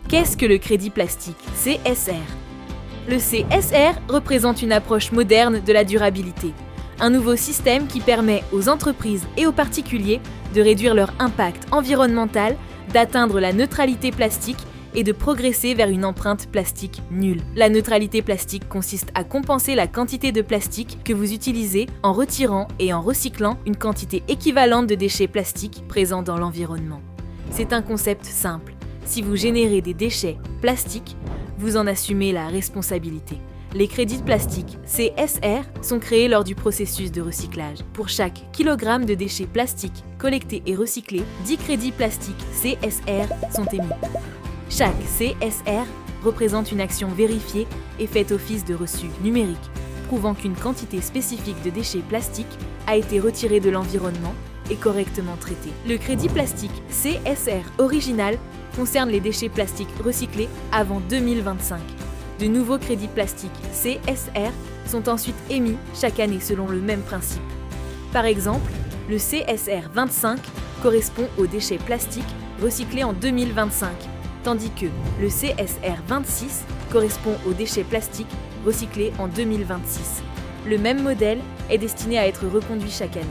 Qu'est-ce que le crédit plastique, CSR? Le CSR représente une approche moderne de la durabilité, un nouveau système qui permet aux entreprises et aux particuliers de réduire leur impact environnemental, d'atteindre la neutralité plastique et de progresser vers une empreinte plastique nulle. La neutralité plastique consiste à compenser la quantité de plastique que vous utilisez en retirant et en recyclant une quantité équivalente de déchets plastiques présents dans l'environnement. C'est un concept simple. Si vous générez des déchets plastiques, vous en assumez la responsabilité. Les crédits de plastique CSR sont créés lors du processus de recyclage. Pour chaque kilogramme de déchets plastiques collectés et recyclés, 10 crédits plastiques CSR sont émis. Chaque CSR représente une action vérifiée et fait office de reçu numérique, prouvant qu'une quantité spécifique de déchets plastiques a été retirée de l'environnement et correctement traitée. Le crédit plastique CSR original concerne les déchets plastiques recyclés avant 2025. De nouveaux crédits plastiques CSR sont ensuite émis chaque année selon le même principe. Par exemple, le CSR 25 correspond aux déchets plastiques recyclés en 2025, tandis que le CSR 26 correspond aux déchets plastiques recyclés en 2026. Le même modèle est destiné à être reconduit chaque année.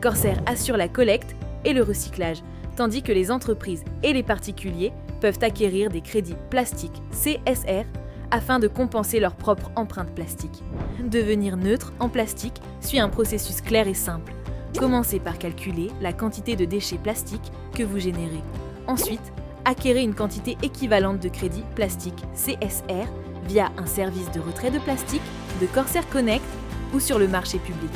Corsair assure la collecte et le recyclage, tandis que les entreprises et les particuliers peuvent acquérir des crédits plastiques CSR afin de compenser leur propre empreinte plastique. Devenir neutre en plastique suit un processus clair et simple. Commencez par calculer la quantité de déchets plastiques que vous générez. Ensuite, acquérez une quantité équivalente de crédits plastiques CSR via un service de retrait de plastique de Corsair Connect ou sur le marché public.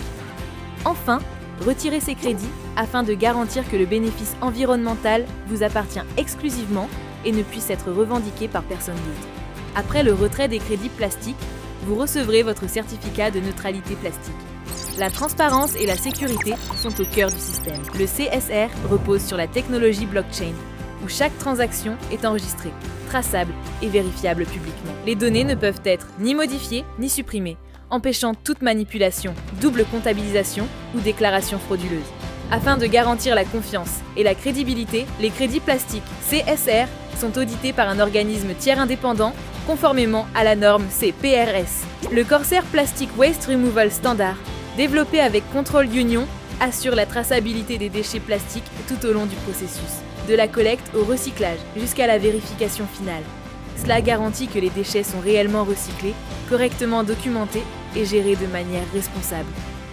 Enfin, retirez ces crédits afin de garantir que le bénéfice environnemental vous appartient exclusivement et ne puisse être revendiqué par personne d'autre. Après le retrait des crédits plastiques, vous recevrez votre certificat de neutralité plastique. La transparence et la sécurité sont au cœur du système. Le CSR repose sur la technologie blockchain, où chaque transaction est enregistrée, traçable et vérifiable publiquement. Les données ne peuvent être ni modifiées ni supprimées, empêchant toute manipulation, double comptabilisation ou déclaration frauduleuse. Afin de garantir la confiance et la crédibilité, les crédits plastiques CSR sont audités par un organisme tiers indépendant conformément à la norme CPRS. Le Corsair Plastic Waste Removal Standard, développé avec Control Union, assure la traçabilité des déchets plastiques tout au long du processus, de la collecte au recyclage jusqu'à la vérification finale. Cela garantit que les déchets sont réellement recyclés, correctement documentés et gérés de manière responsable.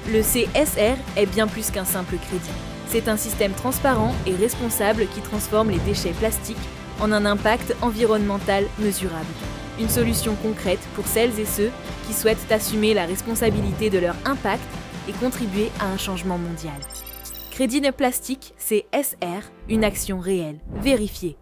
Le CSR est bien plus qu'un simple crédit. C'est un système transparent et responsable qui transforme les déchets plastiques en un impact environnemental mesurable. Une solution concrète pour celles et ceux qui souhaitent assumer la responsabilité de leur impact et contribuer à un changement mondial. Crédit de plastique, CSR, une action réelle, vérifiée.